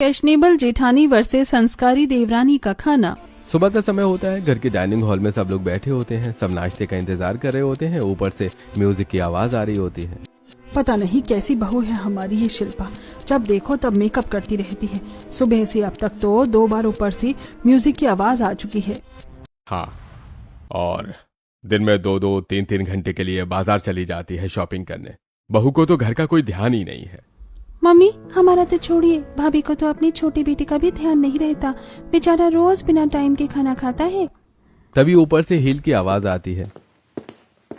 Fashionable जेठानी versus संस्कारी देवरानी का खाना। सुबह का समय होता है। घर की डाइनिंग हॉल में सब लोग बैठे होते हैं। सब नाश्ते का इंतजार कर रहे होते हैं। ऊपर से म्यूजिक की आवाज आ रही होती है। पता नहीं कैसी बहू है हमारी ये शिल्पा, जब देखो तब मेकअप करती रहती है। सुबह से अब तक तो 2 बार ऊपर से म्यूजिक की आवाज आ चुकी है। हाँ, और दिन में 2-2, 3-3 घंटे के लिए बाजार चली जाती है शॉपिंग करने। बहू को तो घर का कोई ध्यान ही नहीं है। मम्मी हमारा तो छोड़िए, भाभी को तो अपनी छोटी बेटी का भी ध्यान नहीं रहता। बेचारा रोज बिना टाइम के खाना खाता है। तभी ऊपर से हील की आवाज आती है।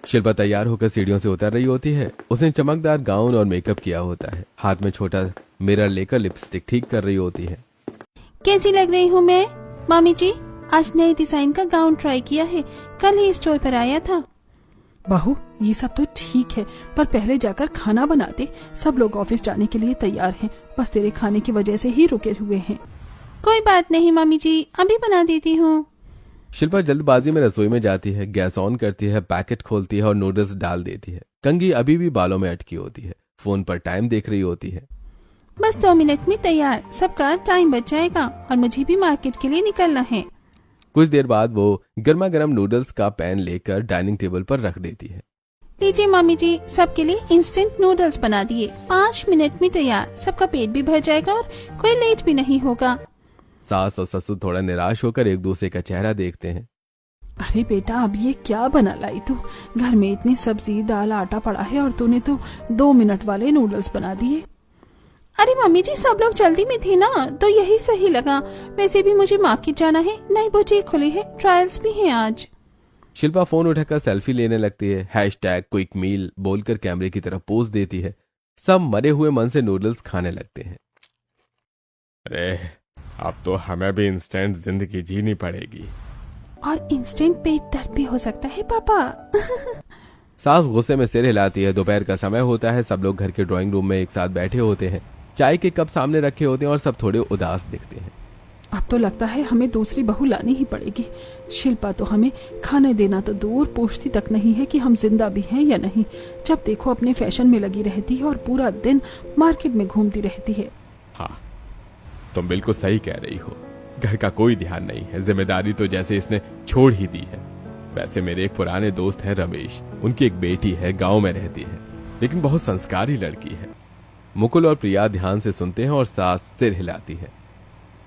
शिल्पा तैयार होकर सीढ़ियों से उतर रही होती है। उसने चमकदार गाउन और मेकअप किया होता है। हाथ में छोटा मिरर लेकर लिपस्टिक ठीक कर रही होती है। कैसी लग रही हूँ मैं? मामी जी आज नए डिजाइन का गाउन ट्राई किया है, कल ही स्टोर पर आया था। बहू ये सब तो ठीक है, पर पहले जाकर खाना बनाते। सब लोग ऑफिस जाने के लिए तैयार हैं, बस तेरे खाने की वजह से ही रुके हुए हैं। कोई बात नहीं मामी जी, अभी बना देती हूँ। शिल्पा जल्दबाजी में रसोई में जाती है, गैस ऑन करती है, पैकेट खोलती है और नूडल्स डाल देती है। कंगी अभी भी बालों में अटकी होती है, फोन पर टाइम देख रही होती है। बस 2 मिनट में तैयार, सबका टाइम बच जाएगा और मुझे भी मार्केट के लिए निकलना है। कुछ देर बाद वो गर्मा गर्म नूडल्स का पैन लेकर डाइनिंग टेबल पर रख देती है। लीजिए मामी जी, सबके लिए इंस्टेंट नूडल्स बना दिए। 5 मिनट में तैयार, सबका पेट भी भर जाएगा और कोई लेट भी नहीं होगा। सास और ससुर थोड़ा निराश होकर एक दूसरे का चेहरा देखते हैं। अरे बेटा अब ये क्या बना लाई तू? घर में इतनी सब्जी दाल आटा पड़ा है और तूने तो 2 मिनट वाले नूडल्स बना दिए। अरे मम्मी जी सब लोग जल्दी में थे ना, तो यही सही लगा। वैसे भी मुझे मार्केट जाना है, नई बुटीक खुली है, ट्रायल्स भी हैं आज। शिल्पा फोन उठाकर सेल्फी लेने लगती है। #क्विक मील बोलकर कैमरे की तरफ पोज देती है। सब मरे हुए मन से नूडल्स खाने लगते हैं। अरे अब तो हमें भी इंस्टेंट जिंदगी जीनी पड़ेगी। और इंस्टेंट पेट दर्द भी हो सकता है पापा। सास गुस्से में सिर हिलाती है। दोपहर का समय होता है। सब लोग घर के ड्राइंग रूम में एक साथ बैठे होते हैं। चाय के कप सामने रखे होते हैं और सब थोड़े उदास दिखते हैं। अब तो लगता है हमें दूसरी बहू लानी ही पड़ेगी। शिल्पा तो हमें खाने देना तो दूर, पूछती तक नहीं है कि हम जिंदा भी हैं या नहीं। जब देखो अपने फैशन में लगी रहती है और पूरा दिन मार्केट में घूमती रहती है। हाँ, तुम बिल्कुल सही कह रही हो। घर का कोई ध्यान नहीं है। जिम्मेदारी तो जैसे इसने छोड़ ही दी है। वैसे मेरे एक पुराने दोस्त हैं रमेश, उनकी एक बेटी है, गांव में रहती है, लेकिन बहुत संस्कारी लड़की है। मुकुल और प्रिया ध्यान से सुनते हैं और सास सिर हिलाती है।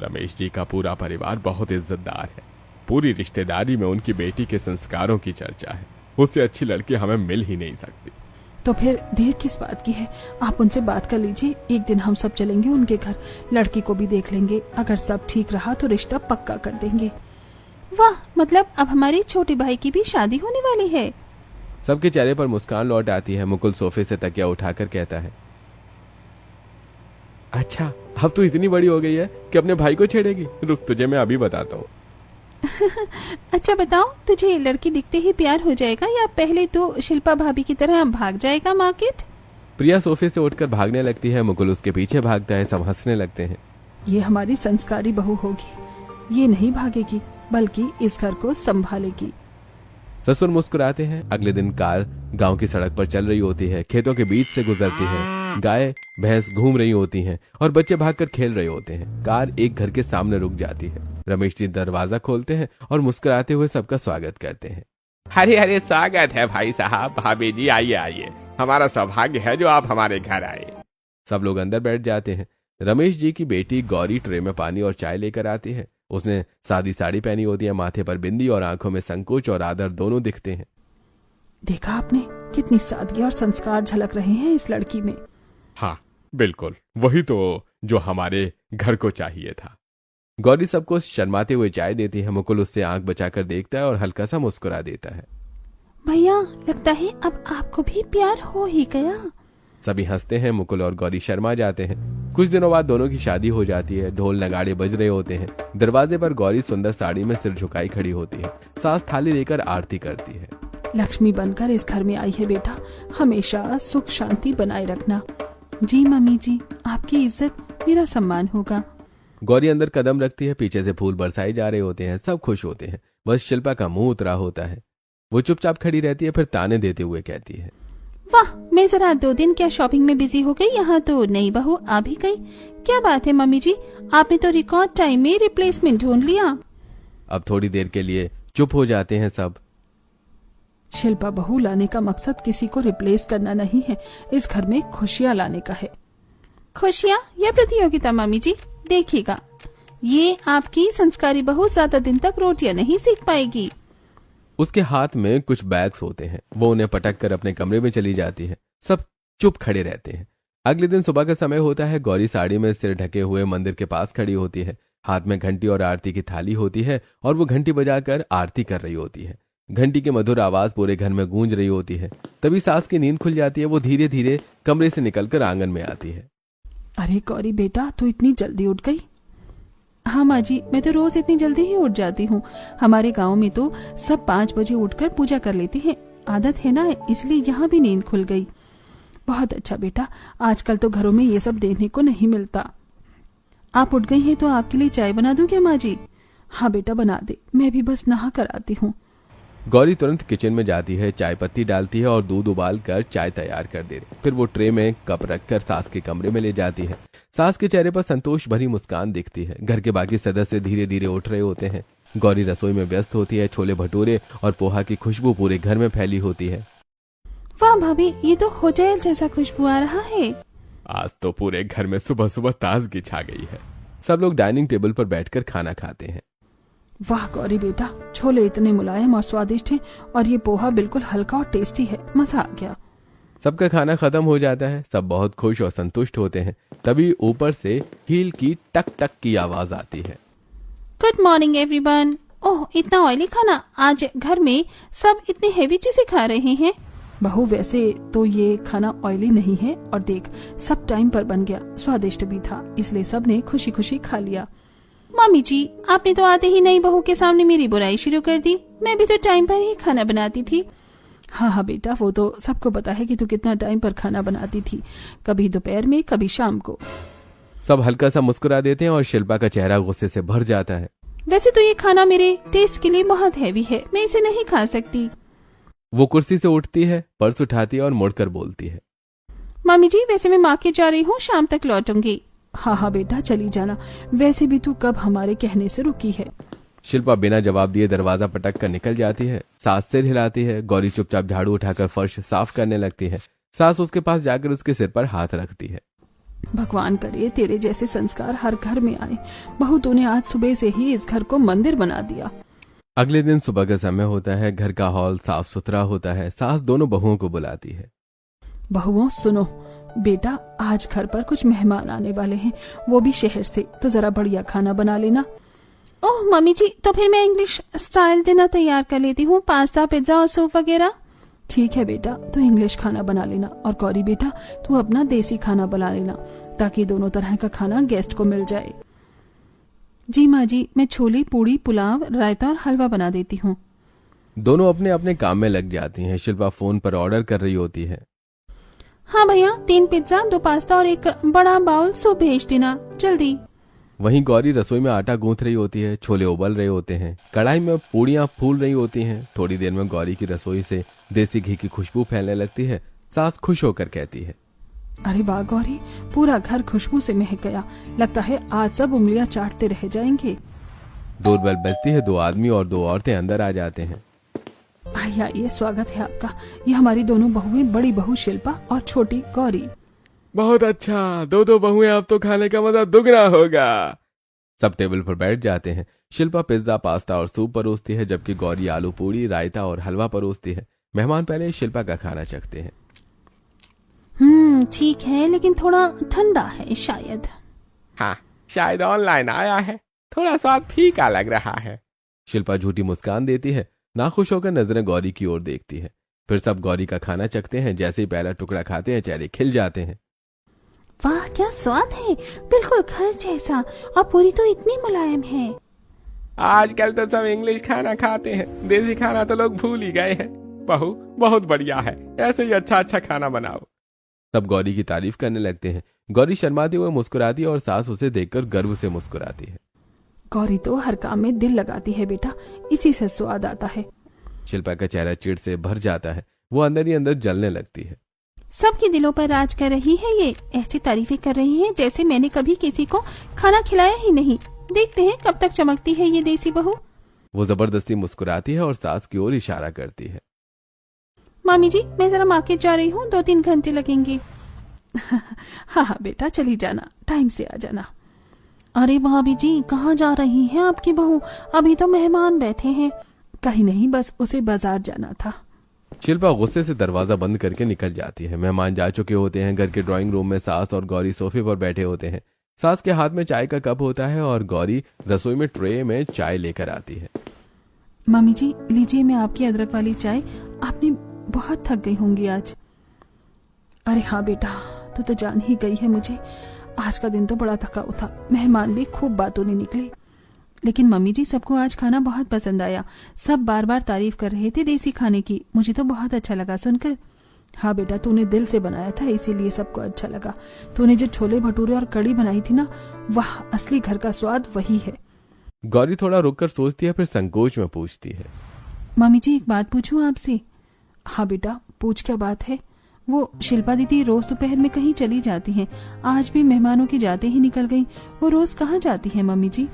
रमेश जी का पूरा परिवार बहुत इज्जतदार है। पूरी रिश्तेदारी में उनकी बेटी के संस्कारों की चर्चा है। उससे अच्छी लड़की हमें मिल ही नहीं सकती। तो फिर देर किस बात की है? आप उनसे बात कर लीजिए। एक दिन हम सब चलेंगे उनके घर, लड़की को भी देख लेंगे। अगर सब ठीक रहा तो रिश्ता पक्का कर देंगे। वाह, मतलब अब हमारी छोटे भाई की भी शादी होने वाली है। सबके चेहरे पर मुस्कान लौट आती है। मुकुल सोफे से तकिया उठाकर कहता है, अच्छा अब तो इतनी बड़ी हो गई है कि अपने भाई को छेड़ेगी। रुक, तुझे मैं अभी बताता हूँ। अच्छा बताओ, तुझे लड़की दिखते ही प्यार हो जाएगा या पहले तो शिल्पा भाभी की तरह भाग जाएगा मार्केट? प्रिया सोफे से उठकर भागने लगती है। मुकुल उसके पीछे भागता है। सब हंसने लगते हैं। ये हमारी संस्कारी बहू होगी। ये नहीं भागेगी बल्कि इस घर को संभालेगी। ससुर मुस्कुराते हैं। अगले दिन कार गांव की सड़क पर चल रही होती है। खेतों के बीच से गुजरती है। गाय भैंस घूम रही होती हैं और बच्चे भागकर खेल रहे होते हैं। कार एक घर के सामने रुक जाती है। रमेश जी दरवाजा खोलते हैं और मुस्कुराते हुए सबका स्वागत करते हैं। हरे हरे स्वागत है भाई साहब, भाभी जी आइए आइए। हमारा सौभाग्य है जो आप हमारे घर आए। सब लोग अंदर बैठ जाते हैं। रमेश जी की बेटी गौरी ट्रे में पानी और चाय लेकर आती है। उसने सादी साड़ी पहनी होती है। माथे पर बिंदी और आंखों में संकोच और आदर दोनों दिखते हैं। देखा आपने, कितनी सादगी और संस्कार झलक रहे हैं इस लड़की में। हाँ बिल्कुल, वही तो जो हमारे घर को चाहिए था। गौरी सबको शर्माते हुए चाय देती है। मुकुल उससे आंख बचाकर देखता है और हल्का सा मुस्कुरा देता है। भैया लगता है अब आपको भी प्यार हो ही गया। सभी हंसते हैं। मुकुल और गौरी शर्मा जाते हैं। कुछ दिनों बाद दोनों की शादी हो जाती है। ढोल नगाड़े बज रहे होते हैं। दरवाजे पर गौरी सुंदर साड़ी में सिर झुकाई खड़ी होती है। सास थाली लेकर आरती करती है। लक्ष्मी बनकर इस घर में आई है बेटा, हमेशा सुख शांति बनाए रखना। जी मम्मी जी, आपकी इज्जत मेरा सम्मान होगा। गौरी अंदर कदम रखती है। पीछे से फूल बरसाए जा रहे होते हैं। सब खुश होते हैं। बस शिल्पा का मुंह उतरा होता है। वो चुपचाप खड़ी रहती है, फिर ताने देते हुए कहती है, वाह, मैं जरा 2 दिन क्या शॉपिंग में बिजी हो गई, यहाँ तो नई बहू आ भी गई। क्या बात है मम्मी जी, आपने तो रिकॉर्ड टाइम में रिप्लेसमेंट ढूंढ लिया। अब थोड़ी देर के लिए चुप हो जाते हैं सब। शिल्पा बहू लाने का मकसद किसी को रिप्लेस करना नहीं है, इस घर में खुशियाँ लाने का है। खुशियाँ या प्रतियोगिता मम्मी जी? देखिएगा, ये आपकी संस्कारी बहू ज्यादा दिन तक रोटियां नहीं सीख पाएगी। उसके हाथ में कुछ बैग्स होते हैं, वो उन्हें पटक कर अपने कमरे में चली जाती है। सब चुप खड़े रहते हैं। अगले दिन सुबह का समय होता है। गौरी साड़ी में सिर ढके हुए मंदिर के पास खड़ी होती है। हाथ में घंटी और आरती की थाली होती है और वो घंटी बजाकर आरती कर रही होती है। घंटी की मधुर आवाज पूरे घर में गूंज रही होती है। तभी सास की नींद खुल जाती है। वो धीरे धीरे कमरे से निकलकर आंगन में आती है। अरे गौरी बेटा, तू इतनी जल्दी उठ गई? हाँ माँ जी, मैं तो रोज इतनी जल्दी ही उठ जाती हूँ। हमारे गांव में तो सब 5 बजे उठकर पूजा कर लेती हैं। आदत है ना, इसलिए यहाँ भी नींद खुल गई। बहुत अच्छा बेटा, आजकल तो घरों में ये सब देखने को नहीं मिलता। आप उठ गई हैं तो आपके लिए चाय बना दूं क्या माँ जी? हाँ बेटा बना दे, मैं भी बस नहा कर आती हूँ। गौरी तुरंत किचन में जाती है, चाय पत्ती डालती है और दूध उबाल कर चाय तैयार कर दे। फिर वो ट्रे में कप रखकर सास के कमरे में ले जाती है। सास के चेहरे पर संतोष भरी मुस्कान दिखती है। घर के बाकी सदस्य धीरे धीरे उठ रहे होते हैं। गौरी रसोई में व्यस्त होती है। छोले भटूरे और पोहा की खुशबू पूरे घर में फैली होती है। वाह भाभी, ये तो होटल जैसा खुशबू आ रहा है। आज तो पूरे घर में सुबह सुबह ताजगी छा गई है। सब लोग डाइनिंग टेबल पर बैठकर खाना खाते हैं। वाह गौरी बेटा, छोले इतने मुलायम और स्वादिष्ट हैं और ये पोहा बिल्कुल हल्का और टेस्टी है। मजा आ गया। सबका खाना खत्म हो जाता है। सब बहुत खुश और संतुष्ट होते हैं। तभी ऊपर से हील की टक टक की आवाज आती है। Good morning everyone. ओह, इतना ऑयली खाना? आज घर में सब इतनी हेवी चीजें खा रहे हैं। बहू वैसे तो ये खाना ऑयली नहीं है, और देख सब टाइम पर बन गया, स्वादिष्ट भी था, इसलिए सबने खुशी खुशी खा लिया। मम्मी जी, आपने तो आते ही नई बहू के सामने मेरी बुराई शुरू कर दी। मैं भी तो टाइम पर ही खाना बनाती थी। हाँ हाँ बेटा, वो तो सबको पता है कि तू कितना टाइम पर खाना बनाती थी, कभी दोपहर में कभी शाम को। सब हल्का सा मुस्कुरा देते हैं और शिल्पा का चेहरा गुस्से से भर जाता है। वैसे तो ये खाना मेरे टेस्ट के लिए बहुत हैवी है, मैं इसे नहीं खा सकती। वो कुर्सी से उठती है, पर्स उठाती है और मुड़कर बोलती है, मम्मी जी वैसे मैं मार्केट जा रही हूँ, शाम तक लौटूंगी। हाँ हाँ बेटा चली जाना, वैसे भी तू कब हमारे कहने से रुकी है। शिल्पा बिना जवाब दिए दरवाजा पटक कर निकल जाती है। सास सिर हिलाती है। गौरी चुपचाप झाड़ू उठाकर फर्श साफ करने लगती है। सास उसके पास जाकर उसके सिर पर हाथ रखती है। भगवान करे तेरे जैसे संस्कार हर घर में आए। बहू तूने आज सुबह से ही इस घर को मंदिर बना दिया। अगले दिन सुबह का समय होता है। घर का हॉल साफ सुथरा होता है। सास दोनों बहुओं को बुलाती है। बहुओं सुनो, बेटा आज घर पर कुछ मेहमान आने वाले हैं, वो भी शहर से, तो जरा बढ़िया खाना बना लेना। ओह मम्मी जी, तो फिर मैं इंग्लिश स्टाइल डिनर तैयार कर लेती हूँ, पास्ता पिज्जा और सूप वगैरह। ठीक है बेटा, तो इंग्लिश खाना बना लेना, और गौरी बेटा तू अपना देसी खाना बना लेना, ताकि दोनों तरह का खाना गेस्ट को मिल जाए। जी माँ जी, मैं छोले पूड़ी पुलाव रायता और हलवा बना देती हूँ। दोनों अपने अपने काम में लग जाती हैं। शिल्पा फोन पर ऑर्डर कर रही होती है। हाँ भैया, 3 पिज्जा 2 पास्ता और एक बड़ा बाउल सूप भेज देना जल्दी। वहीं गौरी रसोई में आटा गूंथ रही होती है। छोले उबल रहे होते हैं। कढ़ाई में पूड़ियां फूल रही होती हैं। थोड़ी देर में गौरी की रसोई से देसी घी की खुशबू फैलने लगती है। सास खुश होकर कहती है, अरे वाह गौरी, पूरा घर खुशबू से महक गया, लगता है आज सब उंगलियां चाटते रह जाएंगे। डोरबेल बजती है। 2 आदमी और 2 औरतें अंदर आ जाते हैं। भैया ये स्वागत है आपका, ये हमारी दोनों बहुएं, बड़ी बहू शिल्पा और छोटी गौरी। बहुत अच्छा, 2 बहुएं, अब तो खाने का मजा दुगना होगा। सब टेबल पर बैठ जाते हैं। शिल्पा पिज्जा पास्ता और सूप परोसती है, जबकि गौरी आलू पूड़ी रायता और हलवा परोसती है। मेहमान पहले शिल्पा का खाना चखते हैं। ठीक है, लेकिन थोड़ा ठंडा है शायद। हाँ, शायद ऑनलाइन आया है, थोड़ा स्वाद फीका लग रहा है। शिल्पा झूठी मुस्कान देती है। नाखुश होकर नजरें गौरी की ओर देखती है। फिर सब गौरी का खाना चखते हैं। जैसे ही पहला टुकड़ा खाते हैं, चेहरे खिल जाते हैं। वाह क्या स्वाद है, बिल्कुल घर जैसा, और पूरी तो इतनी मुलायम है। आजकल तो सब इंग्लिश खाना खाते हैं, देसी खाना तो लोग भूल ही गए हैं। बहू बहुत बढ़िया है, ऐसे ही अच्छा अच्छा खाना बनाओ। सब गौरी की तारीफ करने लगते हैं। गौरी शर्माती हुए मुस्कुराती है और सास उसे देखकर गर्व से मुस्कुराती है। गौरी तो हर काम में दिल लगाती है बेटा, इसी से स्वाद आता है। शिल्पा का चेहरा चिढ़ से भर जाता है। वो अंदर ही अंदर जलने लगती है। सबके दिलों पर राज कर रही है ये। ऐसी तारीफें कर रही है जैसे मैंने कभी किसी को खाना खिलाया ही नहीं। देखते हैं कब तक चमकती है ये देसी बहू। वो जबरदस्ती मुस्कुराती है और सास की ओर इशारा करती है। मामी जी, मैं जरा मार्केट जा रही हूँ, 2-3 घंटे लगेंगे। हाँ बेटा, चली जाना, टाइम से आ जाना। अरे भाभी जी, कहाँ जा रही हैं आपकी बहू? अभी तो मेहमान बैठे हैं। कहीं नहीं, बस उसे बाजार जाना था। शिल्पा गुस्से से दरवाजा बंद करके निकल जाती है। मेहमान जा चुके होते हैं। घर के ड्राइंग रूम में सास और गौरी सोफे पर बैठे होते हैं। सास के हाथ में चाय का कप होता है और गौरी रसोई में ट्रे में चाय लेकर आती है। मम्मी जी, लीजिए मैं आपकी अदरक वाली चाय। आपने बहुत थक गई होंगी आज। अरे हाँ बेटा, तो जान ही गई है मुझे। आज का दिन तो बड़ा थका था। मेहमान भी खूब बातों ने निकले। लेकिन मम्मी जी, सबको आज खाना बहुत पसंद आया। सब बार बार तारीफ कर रहे थे देसी खाने की। मुझे तो बहुत अच्छा लगा सुनकर। हाँ बेटा, तूने दिल से बनाया था, इसीलिए सबको अच्छा लगा। तूने जो छोले भटूरे और कड़ी बनाई थी ना, वाह, असली घर का स्वाद वही है। गौरी थोड़ा रुककर सोचती है, फिर संकोच में पूछती है। मम्मी जी, एक बात पूछूं आपसे? हाँ बेटा, पूछ, क्या बात है? वो शिल्पा दीदी रोज दोपहर में कहीं चली जाती हैं। आज भी मेहमानों की जाते ही निकल गई। वो रोज कहाँ जाती है मम्मी जी?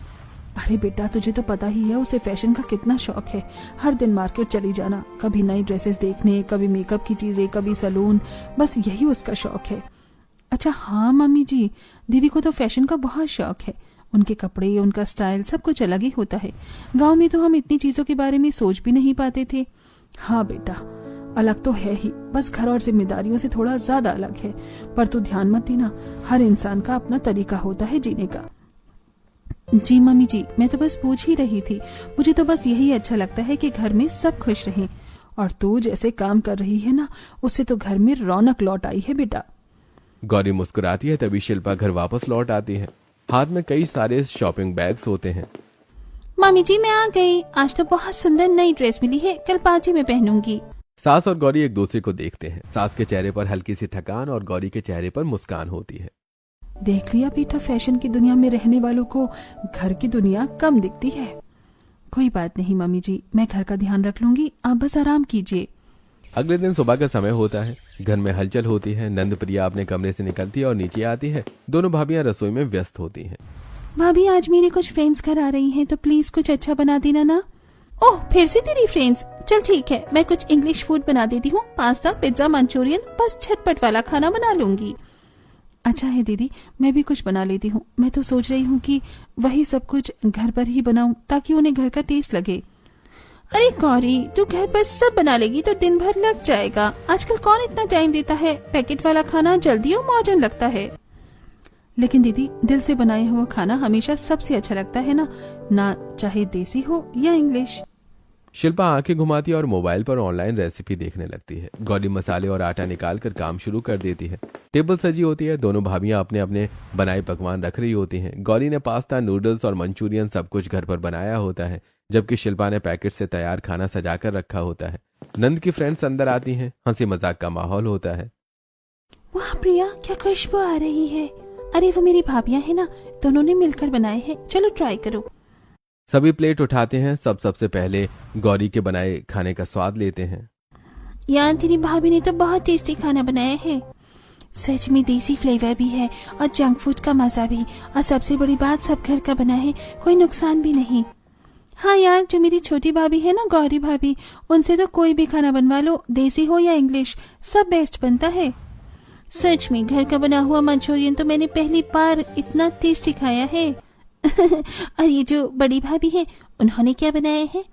अरे बेटा, तुझे तो पता ही है उसे फैशन का कितना शौक है। हर दिन मार्केट चली जाना, कभी नई ड्रेसेस देखने, कभी मेकअप की चीजें, कभी सैलून, बस यही उसका शौक है। अच्छा हाँ मम्मी जी, दीदी को तो फैशन का बहुत शौक है। उनके कपड़े, उनका स्टाइल सब कुछ अलग ही होता है। गांव में तो हम इतनी चीजों के बारे में सोच भी नहीं पाते थे। हाँ बेटा, अलग तो है ही, बस घर और जिम्मेदारियों से थोड़ा ज्यादा अलग है। पर तू ध्यान मत देना, हर इंसान का अपना तरीका होता है जीने का। जी मम्मी जी, मैं तो बस पूछ ही रही थी। मुझे तो बस यही अच्छा लगता है कि घर में सब खुश रहें। और तू जैसे काम कर रही है ना, उससे तो घर में रौनक लौट आई है बेटा। गौरी मुस्कुराती है। तभी शिल्पा घर वापस लौट आती है। हाथ में कई सारे शॉपिंग बैग्स होते हैं। मम्मी जी, मैं आ गई। आज तो बहुत सुंदर नई ड्रेस मिली है, कल पार्टी में पहनूंगी। सास और गौरी एक दूसरे को देखते हैं। सास के चेहरे पर हल्की सी थकान और गौरी के चेहरे पर मुस्कान होती है। देख लिया बेटा, फैशन की दुनिया में रहने वालों को घर की दुनिया कम दिखती है। कोई बात नहीं मम्मी जी, मैं घर का ध्यान रख लूंगी, आप बस आराम कीजिए। अगले दिन सुबह का समय होता है। घर में हलचल होती है। नंद प्रिया अपने कमरे से निकलती है और नीचे आती है। दोनों भाभियां रसोई में व्यस्त होती हैं। भाभी, आज मेरी कुछ फ्रेंड्स घर आ रही हैं, तो प्लीज कुछ अच्छा बना देना ना। ओह, फिर से तेरी फ्रेंड्स? चल ठीक है, मैं कुछ इंग्लिश फूड बना देती हूँ। पास्ता, पिज्जा, मंचूरियन, बस झटपट वाला खाना बना लूंगी। अच्छा है दीदी, मैं भी कुछ बना लेती हूँ। मैं तो सोच रही हूँ कि वही सब कुछ घर पर ही बनाऊं, ताकि उन्हें घर का टेस्ट लगे। अरे गौरी, तू घर पर सब बना लेगी तो दिन भर लग जाएगा। आजकल कौन इतना टाइम देता है? पैकेट वाला खाना जल्दी और मॉडर्न लगता है। लेकिन दीदी, दिल से बनाया हुआ खाना हमेशा सबसे अच्छा लगता है ना चाहे देसी हो या इंग्लिश। शिल्पा आंखें घुमाती है और मोबाइल पर ऑनलाइन रेसिपी देखने लगती है। गौरी मसाले और आटा निकालकर काम शुरू कर देती है। टेबल सजी होती है। दोनों भाभियां अपने अपने बनाए पकवान रख रही होती हैं। गौरी ने पास्ता, नूडल्स और मंचूरियन सब कुछ घर पर बनाया होता है, जबकि शिल्पा ने पैकेट से तैयार खाना सजाकर रखा होता है। नंद की फ्रेंड्स अंदर आती हैं। हंसी मजाक का माहौल होता है। वाह प्रिया, क्या खुशबू आ रही है। अरे वो मेरी भाभियां हैं ना, दोनों ने मिलकर बनाए हैं। चलो ट्राई करो। सभी प्लेट उठाते हैं। सबसे पहले गौरी के बनाए खाने का स्वाद लेते हैं। यार, तेरी भाभी ने तो बहुत टेस्टी खाना बनाया है। सच में देसी फ्लेवर भी है और जंक फूड का मजा भी। और सबसे बड़ी बात, सब घर का बना है, कोई नुकसान भी नहीं। हाँ यार, जो मेरी छोटी भाभी है ना, गौरी भाभी, उनसे तो कोई भी खाना बनवा लो, देसी हो या इंग्लिश, सब बेस्ट बनता है। सच में घर का बना हुआ मंचूरियन तो मैंने पहली बार इतना टेस्टी खाया है। और ये जो बड़ी भाभी है, उन्होंने क्या बनाया है?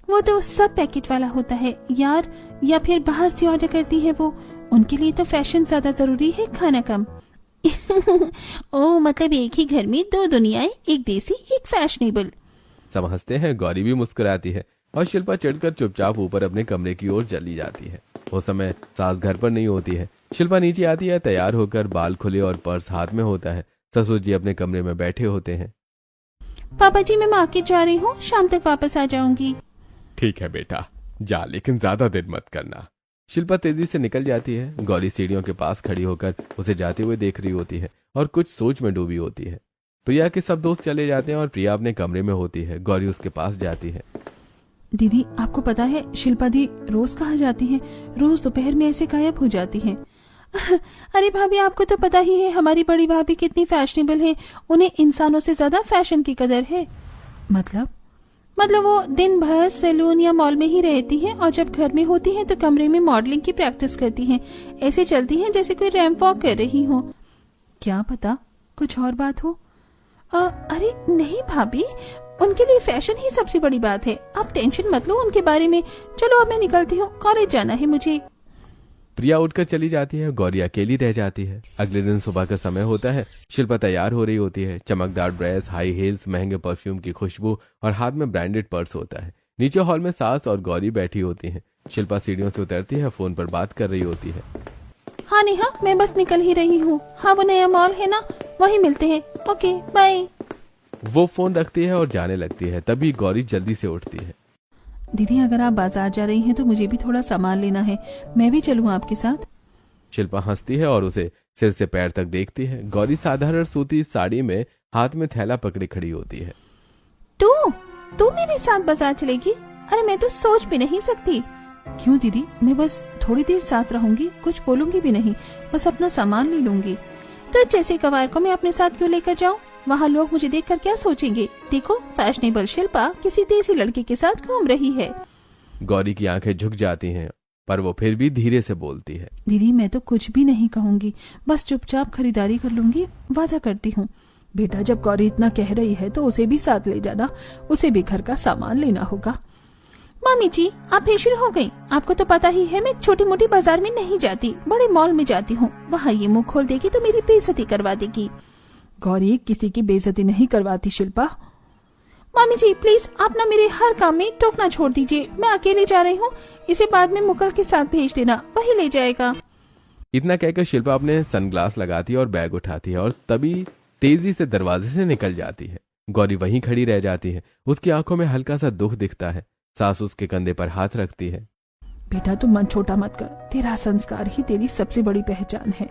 वो तो सब पैकेट वाला होता है यार, या फिर बाहर से ऑर्डर करती है वो। उनके लिए तो फैशन ज्यादा जरूरी है, खाना कम। ओ, मतलब एक ही घर में दो दुनियाएं, एक देसी एक फैशनेबल। सब हंसते हैं। गौरी भी मुस्कुराती है और शिल्पा चिढ़कर चुपचाप ऊपर अपने कमरे की ओर चली जाती है। उस समय सास घर पर नहीं होती है। शिल्पा नीचे आती है, तैयार होकर, बाल खुले और पर्स हाथ में होता है। ससुर जी अपने कमरे में बैठे होते हैं। पापा जी, मैं मार्केट जा रही हूँ, शाम तक वापस आ जाऊंगी। ठीक है बेटा, जा, लेकिन ज्यादा देर मत करना। शिल्पा तेजी से निकल जाती है। गौरी सीढ़ियों के पास खड़ी होकर उसे जाते हुए देख रही होती है और कुछ सोच में डूबी होती है। प्रिया के सब दोस्त चले जाते हैं और प्रिया अपने कमरे में होती है। गौरी उसके पास जाती है। दीदी, आपको पता है शिल्पा दी रोज कहाँ जाती हैं? रोज दोपहर में ऐसे गायब हो जाती हैं। अरे भाभी, आपको तो पता ही है हमारी बड़ी भाभी कितनी फैशनेबल है। उन्हें इंसानों से ज्यादा फैशन की कदर है। मतलब वो दिन भर सैलून या मॉल में ही रहती हैं और जब घर में होती हैं तो कमरे में मॉडलिंग की प्रैक्टिस करती हैं। ऐसे चलती हैं जैसे कोई रैंप वॉक कर रही हो। क्या पता कुछ और बात हो। अरे नहीं भाभी, उनके लिए फैशन ही सबसे बड़ी बात है। आप टेंशन मत लो उनके बारे में। चलो अब मैं निकलती हूँ, कॉलेज जाना है मुझे। प्रिया उठकर चली जाती है। गौरी अकेली रह जाती है। अगले दिन सुबह का समय होता है। शिल्पा तैयार हो रही होती है। चमकदार ड्रेस, हाई हील्स, महंगे परफ्यूम की खुशबू और हाथ में ब्रांडेड पर्स होता है। नीचे हॉल में सास और गौरी बैठी होती हैं। शिल्पा सीढ़ियों से उतरती है, फोन पर बात कर रही होती है। हाँ नेहा, मैं बस निकल ही रही हूँ। हाँ वो नया मॉल है ना, वहीं मिलते हैं। Okay bye. वो फोन रखती है और जाने लगती है। तभी गौरी जल्दी से उठती है। दीदी, अगर आप बाजार जा रही हैं तो मुझे भी थोड़ा सामान लेना है। मैं भी चलूं आपके साथ? शिल्पा हंसती है और उसे सिर से पैर तक देखती है। गौरी साधारण सूती साड़ी में हाथ में थैला पकड़े खड़ी होती है। तू मेरे साथ बाजार चलेगी? अरे मैं तो सोच भी नहीं सकती। क्यों दीदी, मैं बस थोड़ी देर साथ रहूंगी, कुछ बोलूंगी भी नहीं, बस अपना सामान ले लूंगी। तो जैसे कवार को मैं अपने साथ क्यों लेकर जाऊं? वहाँ लोग मुझे देखकर क्या सोचेंगे? देखो, फैशनेबल शिल्पा किसी देसी लड़के के साथ घूम रही है। गौरी की आंखें झुक जाती हैं, पर वो फिर भी धीरे से बोलती है। दीदी, मैं तो कुछ भी नहीं कहूंगी, बस चुपचाप खरीदारी कर लूंगी, वादा करती हूँ। बेटा, जब गौरी इतना कह रही है तो उसे भी साथ ले जाना, उसे भी घर का सामान लेना होगा। मामी जी, आप फिर शुरू हो गई। आपको तो पता ही है मैं छोटी मोटी बाजार में नहीं जाती, बड़े मॉल में जाती हूँ। वहाँ ये मुंह खोल देगी तो मेरी बेइज्जती करवा देगी। गौरी किसी की बेइज्जती नहीं करवाती शिल्पा। मामी जी प्लीज, आप ना मेरे हर काम में टोकना छोड़ दीजिए। मैं अकेली जा रही हूँ, इसे बाद में मुकल के साथ भेज देना, वही ले जाएगा। इतना कहकर शिल्पा अपने सनग्लास लगाती है और बैग उठाती है और तभी तेजी से दरवाजे से निकल जाती है। गौरी वहीं खड़ी रह जाती है। उसकी आंखों में हल्का सा दुख दिखता है। सास उसके कंधे पर हाथ रखती है। बेटा, तुम मन छोटा मत कर, तेरा संस्कार ही तेरी सबसे बड़ी पहचान है।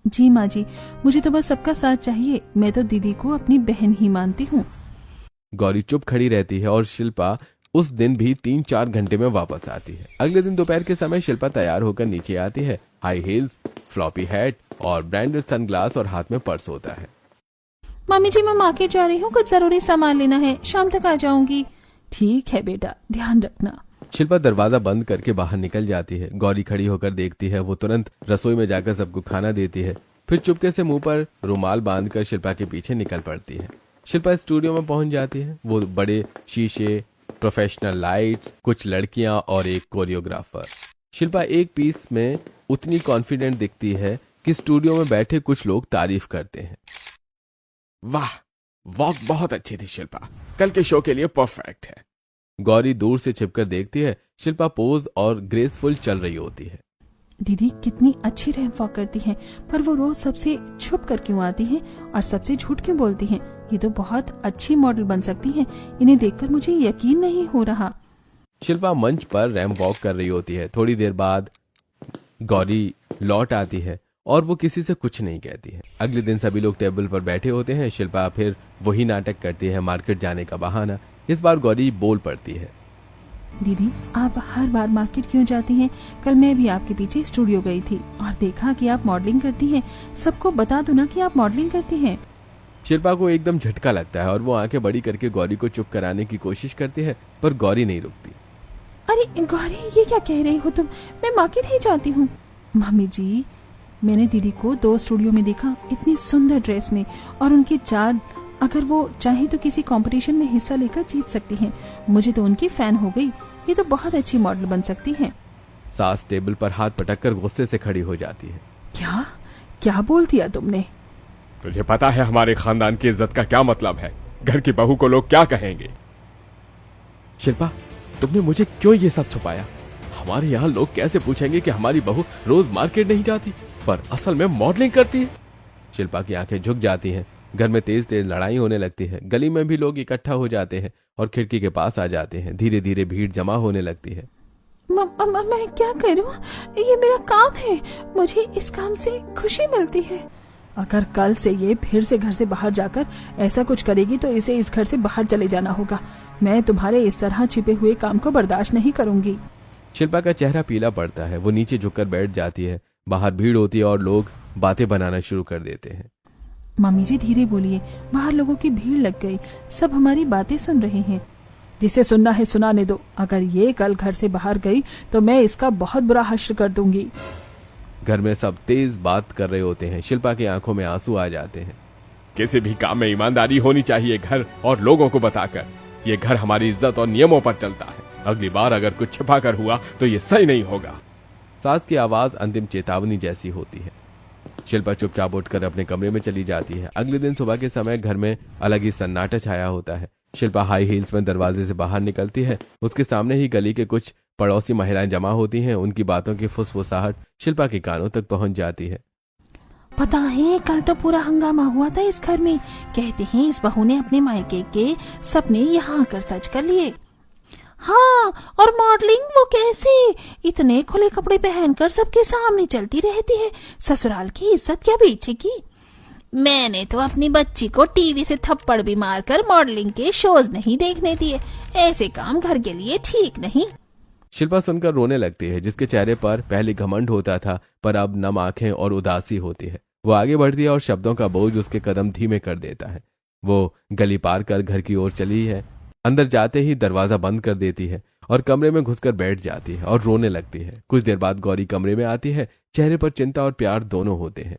जी माँ जी, मुझे तो बस सबका साथ चाहिए। मैं तो दीदी को अपनी बहन ही मानती हूँ। गौरी चुप खड़ी रहती है और शिल्पा उस दिन भी 3-4 घंटे में वापस आती है। अगले दिन दोपहर के समय शिल्पा तैयार होकर नीचे आती है। हाई हील्स, फ्लॉपी हैट और ब्रांडेड सनग्लास और हाथ में पर्स होता है। मामी जी, मैं मार्केट जा रही हूँ, कुछ जरूरी सामान लेना है, शाम तक आ जाऊंगी। ठीक है बेटा, ध्यान रखना। शिल्पा दरवाजा बंद करके बाहर निकल जाती है। गौरी खड़ी होकर देखती है। वो तुरंत रसोई में जाकर सबको खाना देती है, फिर चुपके से मुंह पर रुमाल बांधकर शिल्पा के पीछे निकल पड़ती है। शिल्पा स्टूडियो में पहुंच जाती है। वो बड़े शीशे, प्रोफेशनल लाइट्स, कुछ लड़कियां और एक कोरियोग्राफर। शिल्पा एक पीस में उतनी कॉन्फिडेंट दिखती है कि स्टूडियो में बैठे कुछ लोग तारीफ करते हैं। वाह, वॉक बहुत अच्छी थी शिल्पा, कल के शो के लिए परफेक्ट है। गौरी दूर से छिपकर देखती है। शिल्पा पोज और ग्रेसफुल चल रही होती है। दीदी कितनी अच्छी रैंप वॉक करती हैं, पर वो रोज सबसे छुप कर क्यों आती हैं और सबसे झूठ क्यों बोलती हैं? ये तो बहुत अच्छी मॉडल बन सकती हैं। इन्हें देखकर मुझे यकीन नहीं हो रहा। शिल्पा मंच पर रैंप वॉक कर रही होती है। थोड़ी देर बाद गौरी लौट आती है और वो किसी से कुछ नहीं कहती है। अगले दिन सभी लोग टेबल पर बैठे होते हैं। शिल्पा फिर वही नाटक करती है, मार्केट जाने का बहाना। इस बार गौरी बोल पड़ती है। दीदी, आप हर बार मार्केट क्यों जाती हैं? कल मैं भी आपके पीछे स्टूडियो गई थी और देखा कि आप मॉडलिंग करती हैं। सबको बता दो ना कि आप मॉडलिंग करती हैं। शिल्पा को एकदम झटका लगता है और वो आंखें बड़ी करके गौरी को चुप कराने की कोशिश करती है, पर गौरी नहीं रुकती। अरे गौरी, ये क्या कह रही हो तुम? मैं मार्केट ही जाती हूँ। मम्मी जी, मैंने दीदी को 2 स्टूडियो में देखा, इतनी सुंदर ड्रेस में, और उनकी चाल, अगर वो चाहे तो किसी कंपटीशन में हिस्सा लेकर जीत सकती हैं। मुझे तो उनकी फैन हो गई। ये तो बहुत अच्छी मॉडल बन सकती हैं। सास टेबल पर हाथ पटककर गुस्से से खड़ी हो जाती है। क्या क्या बोल दिया तुमने? तुझे पता है हमारे खानदान की इज्जत का क्या मतलब है? घर की बहू को लोग क्या कहेंगे? शिल्पा, तुमने मुझे क्यों ये सब छुपाया? हमारे यहाँ लोग कैसे पूछेंगे कि हमारी बहू रोज मार्केट नहीं जाती पर असल में मॉडलिंग करती है? शिल्पा की आंखें झुक जाती हैं। घर में तेज तेज लड़ाई होने लगती है। गली में भी लोग इकट्ठा हो जाते हैं और खिड़की के पास आ जाते हैं। धीरे धीरे भीड़ जमा होने लगती है। मैं क्या करूं? ये मेरा काम है, मुझे इस काम से खुशी मिलती है। अगर कल से ये फिर से घर से बाहर जाकर ऐसा कुछ करेगी तो इसे इस घर से बाहर चले जाना होगा। मैं तुम्हारे इस तरह छिपे हुए काम को बर्दाश्त नहीं करूंगी। शिल्पा का चेहरा पीला पड़ता है। वो नीचे झुककर बैठ जाती है। बाहर भीड़ होती है और लोग बातें बनाना शुरू कर देते हैं। मम्मी जी धीरे बोलिए, बाहर लोगों की भीड़ लग गई, सब हमारी बातें सुन रहे हैं। जिसे सुनना है सुनाने दो, अगर ये कल घर से बाहर गई तो मैं इसका बहुत बुरा हश्र कर दूंगी। घर में सब तेज बात कर रहे होते हैं। शिल्पा की आंखों में आंसू आ जाते हैं। किसी भी काम में ईमानदारी होनी चाहिए घर और लोगों को बताकर। ये घर हमारी इज्जत और नियमों पर चलता है। अगली बार अगर कुछ छिपा कर हुआ तो ये सही नहीं होगा। सास की आवाज अंतिम चेतावनी जैसी होती है। शिल्पा चुपचाप उठकर अपने कमरे में चली जाती है। अगले दिन सुबह के समय घर में अलग ही सन्नाटा छाया होता है। शिल्पा हाई हील्स में दरवाजे से बाहर निकलती है। उसके सामने ही गली के कुछ पड़ोसी महिलाएं जमा होती हैं। उनकी बातों की फुसफुसाहट शिल्पा के कानों तक पहुंच जाती है। पता है, कल तो पूरा हंगामा हुआ था इस घर में। कहते हैं इस बहू ने अपने मायके के सपने यहाँ आकर सच कर लिए। हाँ, और मॉडलिंग वो कैसे इतने खुले कपड़े पहनकर सबके सामने चलती रहती है। ससुराल की इज्जत क्या बेचेगी। मैंने तो अपनी बच्ची को टीवी से थप्पड़ भी मारकर मॉडलिंग के शोज नहीं देखने दिए। ऐसे काम घर के लिए ठीक नहीं। शिल्पा सुनकर रोने लगती है। जिसके चेहरे पर पहले घमंड होता था पर अब नम आंखें और उदासी होती है। वो आगे बढ़ती है और शब्दों का बोझ उसके कदम धीमे कर देता है। वो गली पार कर घर की ओर चली है। अंदर जाते ही दरवाजा बंद कर देती है और कमरे में घुसकर बैठ जाती है और रोने लगती है। कुछ देर बाद गौरी कमरे में आती है। चेहरे पर चिंता और प्यार दोनों होते हैं।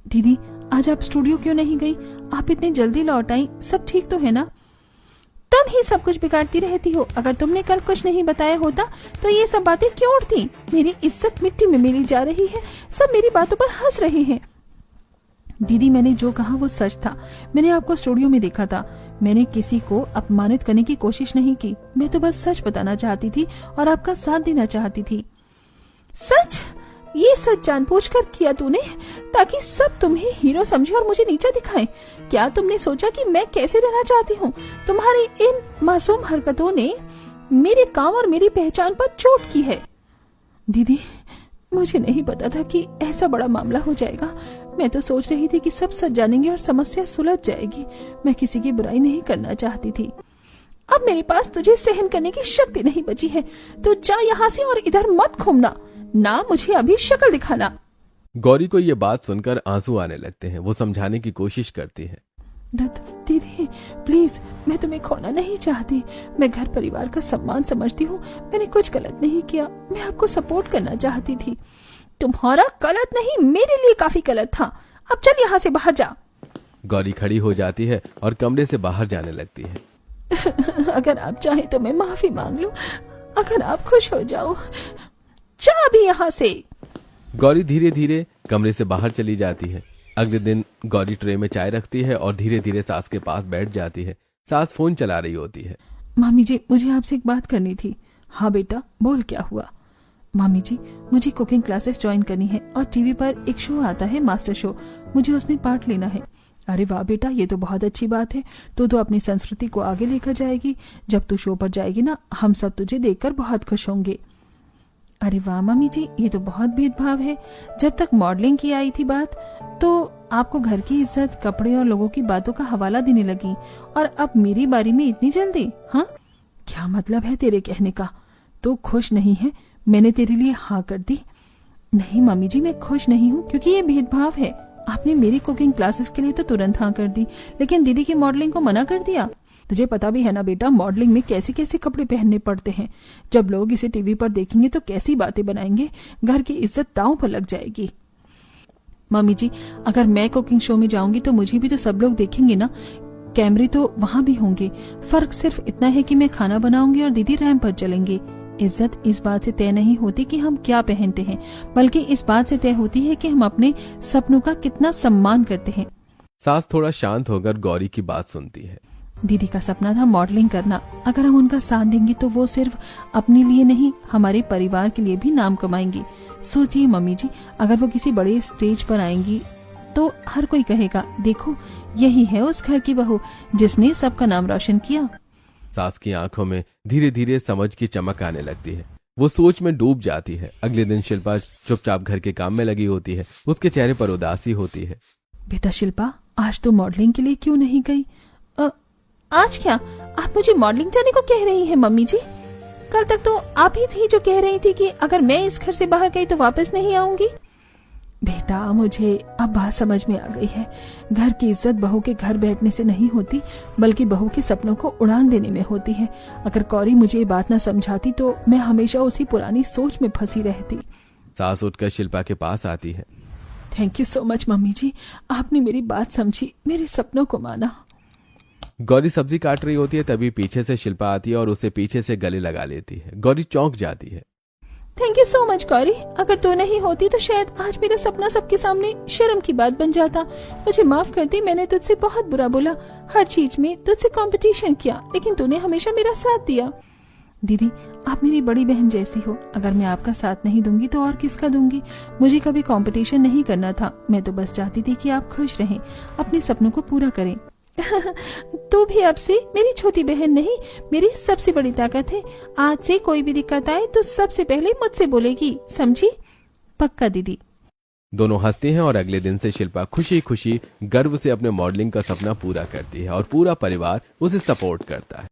दीदी, आज आप स्टूडियो क्यों नहीं गई? आप इतनी जल्दी लौट आई, सब ठीक तो है ना? तुम ही सब कुछ बिगाड़ती रहती हो। अगर तुमने कल कुछ नहीं बताया होता तो ये सब बातें क्यों उठती? मेरी इज्जत मिट्टी में मिली जा रही है। सब मेरी बातों पर हंस रहे हैं। दीदी, मैंने जो कहा वो सच था। मैंने आपको स्टूडियो में देखा था। मैंने किसी को अपमानित करने की कोशिश नहीं की। मैं तो बस सच बताना चाहती थी और आपका साथ देना चाहती थी। सच? ये सच जानबूझकर किया तूने ताकि सब तुम्हें हीरो समझे और मुझे नीचा दिखाएं? क्या तुमने सोचा कि मैं कैसे रहना चाहती हूँ? तुम्हारी इन मासूम हरकतों ने मेरे काम और मेरी पहचान पर चोट की है। दीदी, मुझे नहीं पता था कि ऐसा बड़ा मामला हो जाएगा। मैं तो सोच रही थी कि सब सच जानेंगे और समस्या सुलझ जाएगी। मैं किसी की बुराई नहीं करना चाहती थी। अब मेरे पास तुझे सहन करने की शक्ति नहीं बची है। तो जा यहाँ से और इधर मत घूमना, ना मुझे अभी शक्ल दिखाना। गौरी को ये बात सुनकर आंसू आने लगते हैं। वो समझाने की कोशिश करती है। दीदी प्लीज, मैं तुम्हें खोना नहीं चाहती। मैं घर परिवार का सम्मान समझती हूँ। मैंने कुछ गलत नहीं किया। मैं आपको सपोर्ट करना चाहती थी। तुम्हारा गलत नहीं, मेरे लिए काफी गलत था। अब चल यहाँ से बाहर जा। गौरी खड़ी हो जाती है और कमरे से बाहर जाने लगती है। अगर आप चाहें तो मैं माफी मांग लूं। अगर आप खुश हो जाओ, जा अभी यहाँ से। गौरी धीरे धीरे कमरे से बाहर चली जाती है। अगले दिन गौरी ट्रे में चाय रखती है और धीरे धीरे सास के पास बैठ जाती है। सास फोन चला रही होती है। मामी जी, मुझे आपसे एक बात करनी थी। हाँ बेटा, बोल क्या हुआ? मामी जी, मुझे कुकिंग क्लासेस ज्वाइन करनी है और टीवी पर एक शो आता है, मास्टर शो। मुझे उसमें पार्ट लेना है। अरे वाह बेटा, ये तो बहुत अच्छी बात है। तो अपनी संस्कृति को आगे लेकर जाएगी। जब तू शो पर जाएगी ना, हम सब तुझे देखकर बहुत खुश होंगे। अरे वाह मामी जी, ये तो बहुत भेदभाव है। जब तक मॉडलिंग की आई थी बात, तो आपको घर की इज्जत, कपड़े और लोगों की बातों का हवाला देने लगी, और अब मेरी बारी में इतनी जल्दी? हाँ, क्या मतलब है तेरे कहने का? तो खुश नहीं है? मैंने तेरे लिए हाँ कर दी। नहीं मामी जी, मैं खुश नहीं हूँ, क्योंकि ये भेदभाव है। आपने मेरी कुकिंग क्लासेस के लिए तो तुरंत हाँ कर दी, लेकिन दीदी की मॉडलिंग को मना कर दिया। तुझे पता भी है ना बेटा, मॉडलिंग में कैसे कैसे कपड़े पहनने पड़ते हैं। जब लोग इसे टीवी पर देखेंगे तो कैसी बातें बनाएंगे। घर की इज्जत दांव पर लग जाएगी। मम्मी जी, अगर मैं कुकिंग शो में जाऊंगी तो मुझे भी तो सब लोग देखेंगे ना। कैमरे तो वहाँ भी होंगे। फर्क सिर्फ इतना है कि मैं खाना बनाऊंगी और दीदी रैंप पर चलेंगे। इज्जत इस बात से तय नहीं होती कि हम क्या पहनते हैं, बल्कि इस बात से तय होती है कि हम अपने सपनों का कितना सम्मान करते हैं। सास थोड़ा शांत होकर गौरी की बात सुनती है। दीदी का सपना था मॉडलिंग करना। अगर हम उनका साथ देंगे तो वो सिर्फ अपने लिए नहीं, हमारे परिवार के लिए भी नाम कमाएंगी। सोचिए मम्मी जी, अगर वो किसी बड़े स्टेज पर आएंगी तो हर कोई कहेगा, देखो यही है उस घर की बहू जिसने सबका नाम रोशन किया। सास की आंखों में धीरे धीरे समझ की चमक आने लगती है। वो सोच में डूब जाती है। अगले दिन शिल्पा चुपचाप घर के काम में लगी होती है। उसके चेहरे पर उदासी होती है। बेटा शिल्पा, आज तो मॉडलिंग के लिए क्यों नहीं गई? आज क्या आप मुझे मॉडलिंग जाने को कह रही हैं मम्मी जी? कल तक तो आप ही थी जो कह रही थी कि अगर मैं इस घर से बाहर गई तो वापस नहीं आऊंगी। बेटा, मुझे अब बात समझ में आ गई है। घर की इज्जत बहू के घर बैठने से नहीं होती, बल्कि बहू के सपनों को उड़ान देने में होती है। अगर कौरी मुझे ये बात ना समझाती तो मैं हमेशा उसी पुरानी सोच में फंसी रहती। सास उठकर शिल्पा के पास आती है। Thank you so much mummy ji, आपने मेरी बात समझी, मेरे सपनों को माना। गौरी सब्जी काट रही होती है, तभी पीछे से शिल्पा आती है और उसे पीछे से गले लगा लेती है। गौरी चौंक जाती है। Thank you so much Gauri, अगर तू नहीं होती तो शायद आज मेरा सपना सबके सामने शर्म की बात बन जाता। मुझे माफ कर दी, मैंने तुझसे बहुत बुरा बोला, हर चीज में तुझसे कंपटीशन किया, लेकिन तूने हमेशा मेरा साथ दिया। दीदी, आप मेरी बड़ी बहन जैसी हो, अगर मैं आपका साथ नहीं दूंगी तो और किसका दूंगी। मुझे कभी कंपटीशन नहीं करना था, मैं तो बस चाहती थी कि आप खुश रहें, अपने सपनों को पूरा करें। तू भी अब से मेरी छोटी बहन नहीं, मेरी सबसे बड़ी ताकत है। आज से कोई भी दिक्कत आए तो सबसे पहले मुझसे बोलेगी, समझी? पक्का दीदी। दोनों हंसते हैं और अगले दिन से शिल्पा खुशी खुशी गर्व से अपने मॉडलिंग का सपना पूरा करती है और पूरा परिवार उसे सपोर्ट करता है।